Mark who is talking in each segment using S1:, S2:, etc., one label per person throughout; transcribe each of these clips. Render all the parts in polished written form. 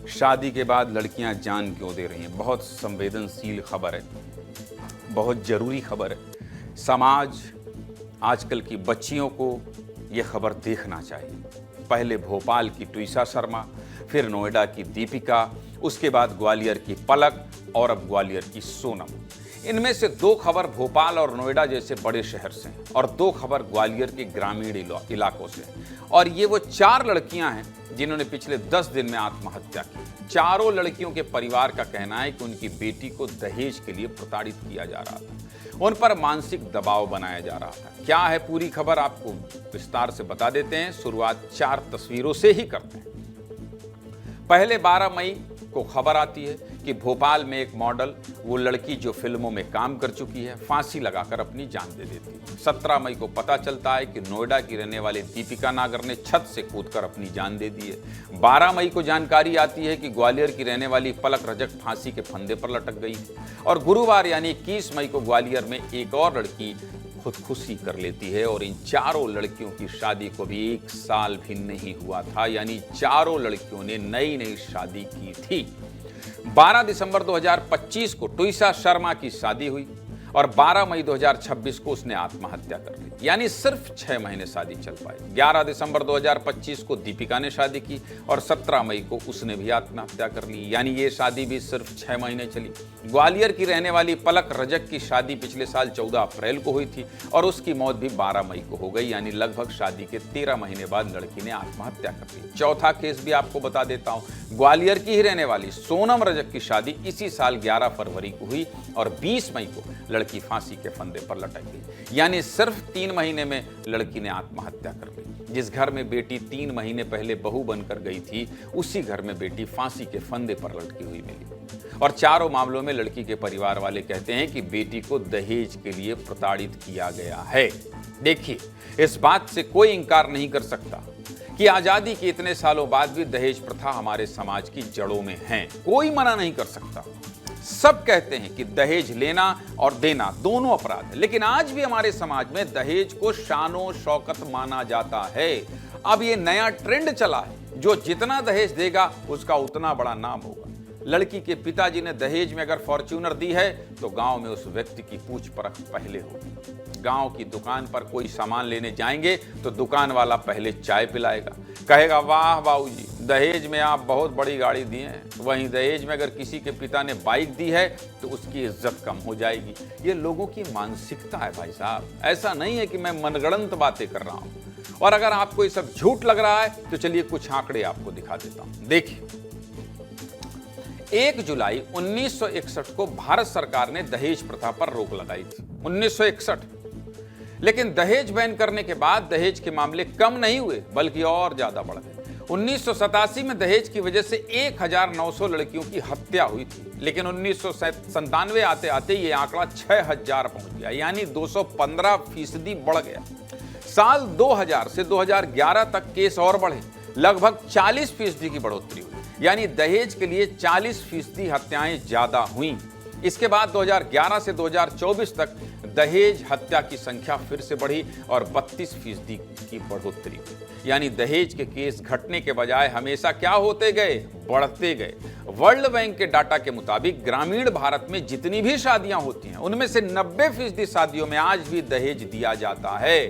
S1: शादी के बाद लड़कियां जान क्यों दे रही हैं? बहुत संवेदनशील खबर है, बहुत ज़रूरी खबर है। समाज आजकल की बच्चियों को ये खबर देखना चाहिए। पहले भोपाल की ट्विसा शर्मा, फिर नोएडा की दीपिका, उसके बाद ग्वालियर की पलक और अब ग्वालियर की सोनम। इनमें से 2 खबर भोपाल और नोएडा जैसे बड़े शहर से हैं और 2 खबर ग्वालियर के ग्रामीण इलाकों से। और ये वो 4 लड़कियां हैं जिन्होंने पिछले 10 दिन में आत्महत्या की। चारों लड़कियों के परिवार का कहना है कि उनकी बेटी को दहेज के लिए प्रताड़ित किया जा रहा था, उन पर मानसिक दबाव बनाया जा रहा था। क्या है पूरी खबर, आपको विस्तार से बता देते हैं। शुरुआत 4 तस्वीरों से ही करते हैं। पहले 12 मई को खबर आती है कि भोपाल में एक मॉडल, वो लड़की जो फिल्मों में काम कर चुकी है, फांसी लगाकर अपनी जान दे देती है। 17 मई को पता चलता है कि नोएडा की रहने वाली दीपिका नागर ने छत से कूदकर अपनी जान दे दी है। 12 मई को जानकारी आती है कि ग्वालियर की रहने वाली पलक रजक फांसी के फंदे पर लटक गई और गुरुवार यानी 21 मई को ग्वालियर में एक और लड़की खुदकुशी कर लेती है। और इन चारों लड़कियों की शादी को भी 1 साल भी नहीं हुआ था, यानी चारों लड़कियों ने नई शादी की थी। 12 दिसंबर 2025 को ट्विसा शर्मा की शादी हुई और 12 मई 2026 को उसने आत्महत्या कर ली, यानी सिर्फ 6 महीने शादी चल पाई। 11 दिसंबर 2025 को दीपिका ने शादी की और 17 मई को उसने भी आत्महत्या कर ली, यानी ये शादी भी सिर्फ 6 महीने चली। ग्वालियर की रहने वाली पलक रजक की शादी पिछले साल 14 अप्रैल को हुई थी और उसकी मौत भी 12 मई को हो गई, यानी लगभग शादी के 13 महीने बाद लड़की ने आत्महत्या कर ली। चौथा केस भी आपको बता देता हूँ। ग्वालियर की ही रहने वाली सोनम रजक की शादी इसी साल 11 फरवरी को हुई और 20 मई को लड़की फांसी के फंदे पर लटक गई, यानी सिर्फ 3 महीने में लड़की ने आत्महत्या कर ली। जिस घर में बेटी 3 महीने पहले बहू बनकर गई थी, उसी घर में बेटी फांसी के फंदे पर लटकी हुई मिली। और चारों मामलों में लड़की के परिवार वाले कहते हैं कि बेटी को दहेज के लिए प्रताड़ित किया गया है। देखिए, इस बात से कोई इंकार नहीं कर सकता कि आजादी के इतने सालों बाद भी दहेज प्रथा हमारे समाज की जड़ों में है। कोई मना नहीं कर सकता। सब कहते हैं कि दहेज लेना और देना दोनों अपराध है, लेकिन आज भी हमारे समाज में दहेज को शानो शौकत माना जाता है। अब ये नया ट्रेंड चला है, जो जितना दहेज देगा उसका उतना बड़ा नाम होगा। लड़की के पिताजी ने दहेज में अगर फॉर्च्यूनर दी है तो गांव में उस व्यक्ति की पूछ परख पहले होगी। गांव की दुकान पर कोई सामान लेने जाएंगे तो दुकान वाला पहले चाय पिलाएगा, कहेगा वाह बाबूजी दहेज में आप बहुत बड़ी गाड़ी दी हैं। वहीं दहेज में अगर किसी के पिता ने बाइक दी है तो उसकी इज्जत कम हो जाएगी। ये लोगों की मानसिकता है भाई साहब, ऐसा नहीं है कि मैं मनगढ़ंत बातें कर रहा हूँ। और अगर आपको ये सब झूठ लग रहा है तो चलिए कुछ आंकड़े आपको दिखा देता हूँ। देखिए, 1 जुलाई 1961 को भारत सरकार ने दहेज प्रथा पर रोक लगाई थी। 1961, लेकिन दहेज बैन करने के बाद दहेज के मामले कम नहीं हुए बल्कि और ज्यादा बढ़ गए। 1987 में दहेज की वजह से 1900 लड़कियों की हत्या हुई थी, लेकिन 1997 आते आते ये आंकड़ा 6000 पहुंच गया, यानी 215% बढ़ गया। साल 2000 से 2011 तक केस और बढ़े, लगभग 40% की बढ़ोतरी हुई, यानी दहेज के लिए 40% हत्याएं ज्यादा हुई। इसके बाद 2011 से 2024 तक दहेज हत्या की संख्या फिर से बढ़ी और 32% की बढ़ोतरी हुई, यानी दहेज के केस घटने के बजाय हमेशा क्या होते गए, बढ़ते गए। वर्ल्ड बैंक के डाटा के मुताबिक ग्रामीण भारत में जितनी भी शादियां होती हैं उनमें से 90% शादियों में आज भी दहेज दिया जाता है।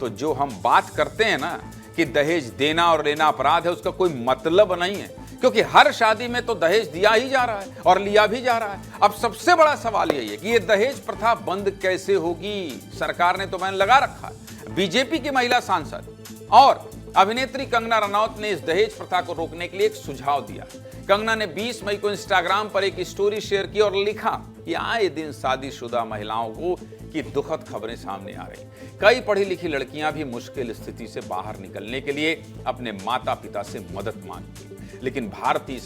S1: तो जो हम बात करते हैं ना कि दहेज देना और लेना अपराध है, उसका कोई मतलब नहीं है, क्योंकि हर शादी में तो दहेज दिया ही जा रहा है और लिया भी जा रहा है। अब सबसे बड़ा सवाल यही है कि ये दहेज प्रथा बंद कैसे होगी। सरकार ने तो बैन लगा रखा है। बीजेपी की महिला सांसद और अभिनेत्री कंगना रनौत ने इस दहेज प्रथा को रोकने के लिए एक सुझाव दिया। कंगना ने 20 मई को इंस्टाग्राम पर एक स्टोरी शेयर की और लिखा कि आए दिन शादीशुदा महिलाओं को की दुखद खबरें सामने आ रही। कई पढ़ी लिखी लड़कियां भी मुश्किल स्थिति से बाहर निकलने के लिए अपने माता पिता से मदद मांगती हैं, लेकिन भारतीय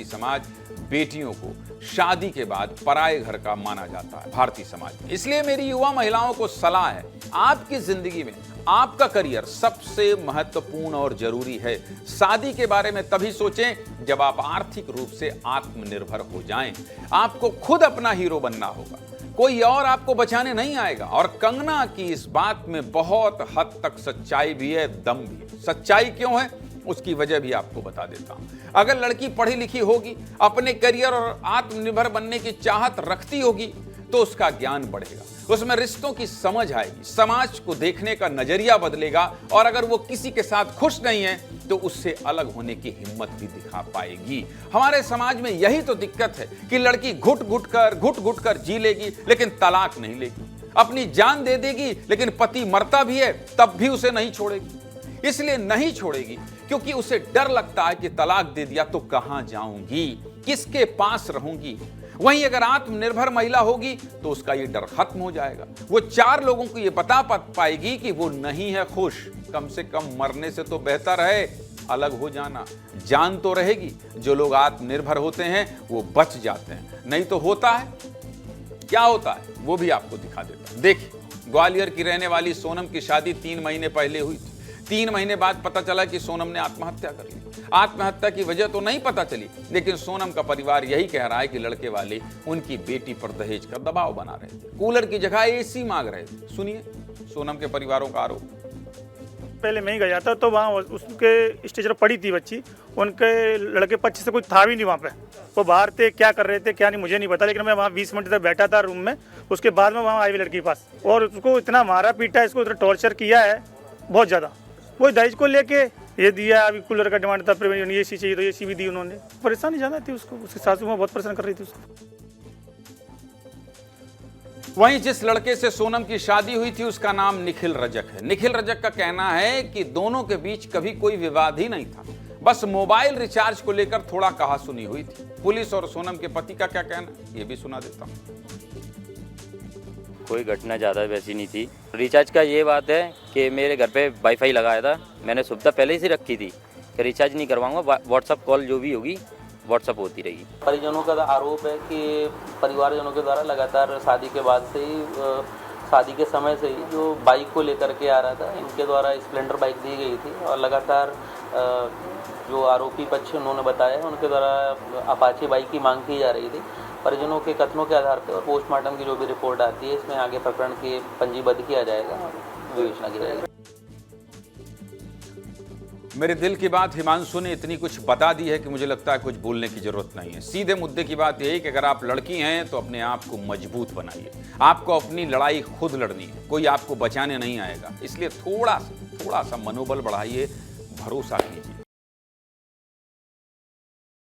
S1: समाज बेटियों को शादी के बाद पराये घर का माना जाता है भारतीय समाज में। इसलिए मेरी युवा महिलाओं को सलाह है, आपकी जिंदगी में आपका करियर सबसे महत्वपूर्ण और जरूरी है। शादी के बारे में तभी सोचें जब आप आर्थिक रूप से आत्मनिर्भर हो जाएं। आपको खुद अपना हीरो बनना होगा, कोई और आपको बचाने नहीं आएगा। और कंगना की इस बात में बहुत हद तक सच्चाई भी है, दम भी है। सच्चाई क्यों है? उसकी वजह भी आपको बता देता हूं। अगर लड़की पढ़ी लिखी होगी, अपने करियर और आत्मनिर्भर बनने की चाहत रखती होगी, तो उसका ज्ञान बढ़ेगा, उसमें रिश्तों की समझ आएगी, समाज को देखने का नजरिया बदलेगा, और अगर वो किसी के साथ खुश नहीं है तो उससे अलग होने की हिम्मत भी दिखा पाएगी। हमारे समाज में यही तो दिक्कत है कि लड़की घुट घुट कर जी लेगी, लेकिन तलाक नहीं लेगी, अपनी जान दे देगी, लेकिन पति मरता भी है तब भी उसे नहीं छोड़ेगी। इसलिए नहीं छोड़ेगी क्योंकि उसे डर लगता है कि तलाक दे दिया तो कहां जाऊंगी, किसके पास रहूंगी। वहीं अगर आत्मनिर्भर महिला होगी तो उसका ये डर खत्म हो जाएगा। वो 4 लोगों को ये बता पाएगी कि वो नहीं है खुश, कम से कम मरने से तो बेहतर है अलग हो जाना। जान तो रहेगी। जो लोग आत्मनिर्भर होते हैं वो बच जाते हैं, नहीं तो होता है क्या होता है वो भी आपको दिखा देता हूं। देखिए, ग्वालियर की रहने वाली सोनम की शादी 3 महीने पहले हुई थी। 3 महीने बाद पता चला कि सोनम ने आत्महत्या कर ली। आत्महत्या की वजह तो नहीं पता चली, लेकिन सोनम का परिवार यही कह रहा है कि लड़के वाले उनकी बेटी पर दहेज का दबाव बना रहे थे, कूलर की जगह एसी मांग रहे थे। सुनिए सोनम के परिवारों का आरोप।
S2: पहले मैं ही गया था तो वहाँ उसके स्टेज पर पड़ी थी बच्ची, उनके लड़के 25 से कुछ था भी नहीं वहाँ पे। वो बाहर थे, क्या कर रहे थे क्या नहीं मुझे नहीं पता, लेकिन मैं वहाँ 20 मिनट तक बैठा था रूम में। उसके बाद में वहाँ आई हुई लड़की के पास, और उसको इतना मारा पीटा, इसको इतना टॉर्चर किया है बहुत ज़्यादा। वो दहेज को लेके ये दिया, अभी कूलर का डिमांड था, फिर ये सी चाहिए तो ये सी भी दी उन्होंने। परेशानी ज़्यादा थी उसको, उसकी सासू माँ बहुत परेशान कर रही थी उसको।
S1: वहीं जिस लड़के से सोनम की शादी हुई थी उसका नाम निखिल रजक है। निखिल रजक का कहना है कि दोनों के बीच कभी कोई विवाद ही नहीं था, बस मोबाइल रिचार्ज को लेकर थोड़ा कहासुनी हुई थी। पुलिस और सोनम के पति का क्या कहना, ये भी सुना देता हूं।
S3: कोई घटना ज़्यादा वैसी नहीं थी। रिचार्ज का ये बात है कि मेरे घर पे वाईफाई लगाया था, मैंने सुविधा पहले ही से रखी थी कि रिचार्ज नहीं करवाऊंगा, व्हाट्सअप कॉल जो भी होगी व्हाट्सअप होती रहेगी।
S4: परिजनों का आरोप है कि परिवारजनों के द्वारा लगातार शादी के बाद से ही, शादी के समय से ही जो बाइक को लेकर के आ रहा था, इनके द्वारा स्प्लेंडर बाइक दी गई थी, और लगातार जो आरोपी पक्ष उन्होंने बताया उनके द्वारा अपाचे बाइक की मांग की जा रही थी। परिजनों के कथनों के आधार पर और पोस्टमार्टम की जो भी रिपोर्ट आती है, इसमें आगे प्रकरण के पंजीबद्ध किया जाएगा और विवेचना की जाएगी।
S1: मेरे दिल की बात हिमांशु ने इतनी कुछ बता दी है कि मुझे लगता है कुछ बोलने की जरूरत नहीं है। सीधे मुद्दे की बात यही कि अगर आप लड़की हैं तो अपने आप को मजबूत बनाइए। आपको अपनी लड़ाई खुद लड़नी है, कोई आपको बचाने नहीं आएगा। इसलिए थोड़ा सा मनोबल बढ़ाइए, भरोसा कीजिए।